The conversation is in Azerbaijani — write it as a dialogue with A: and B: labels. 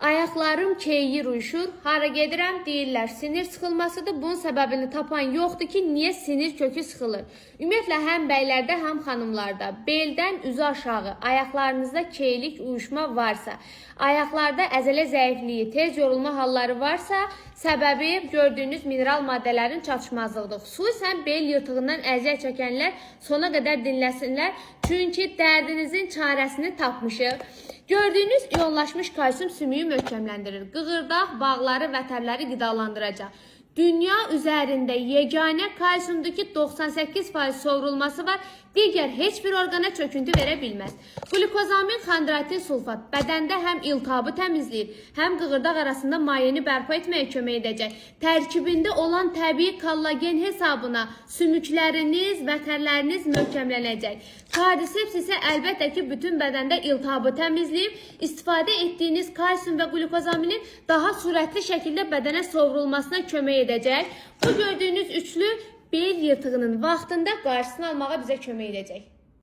A: Ayaqlarım keyir uyuşur, hara gedirəm deyirlər sinir sıxılmasıdır. Bunun səbəbini tapan yoxdur ki, niyə sinir kökü sıxılır. Ümumiyyətlə, həm bəylərdə, həm xanımlarda beldən üzü aşağı, ayaqlarınızda keylik uyuşma varsa, ayaqlarda əzələ zəifliyi, tez yorulma halları varsa, səbəbi gördüyünüz mineral maddələrin çatışmazlığıdır. Xüsusən bel yırtığından əziyyət çəkənlər sona qədər dinləsinlər. Çünki dərdinizin çarəsini tapmışıq. Gördüyünüz iyonlaşmış kalsium sümüyü möhkəmləndirir. Qığırdaq, bağları və tərləri qidalandıracaq. Dünya üzərində yeganə kalsiumdur ki, 98% sovrulması var. Digər heç bir orqana çöküntü verə bilməz. Glukozamin xondratin sulfat bədəndə həm iltihabı təmizləyir, həm qığırdaq arasında mayeni bərpa etməyə kömək edəcək. Tərkibində olan təbii kollagen hesabına sümükləriniz və tərləriniz möhkəmlənəcək. Kardiseps isə əlbəttə ki, bütün bədəndə iltihabı təmizləyib, istifadə etdiyiniz kalsium və glukozaminin daha sürətli şəkildə bədənə sovrulmasına kömək edəcək. Bu gördüyünüz üçlü bel yırtığının vaxtında qarşısını almağa bizə kömək edəcək.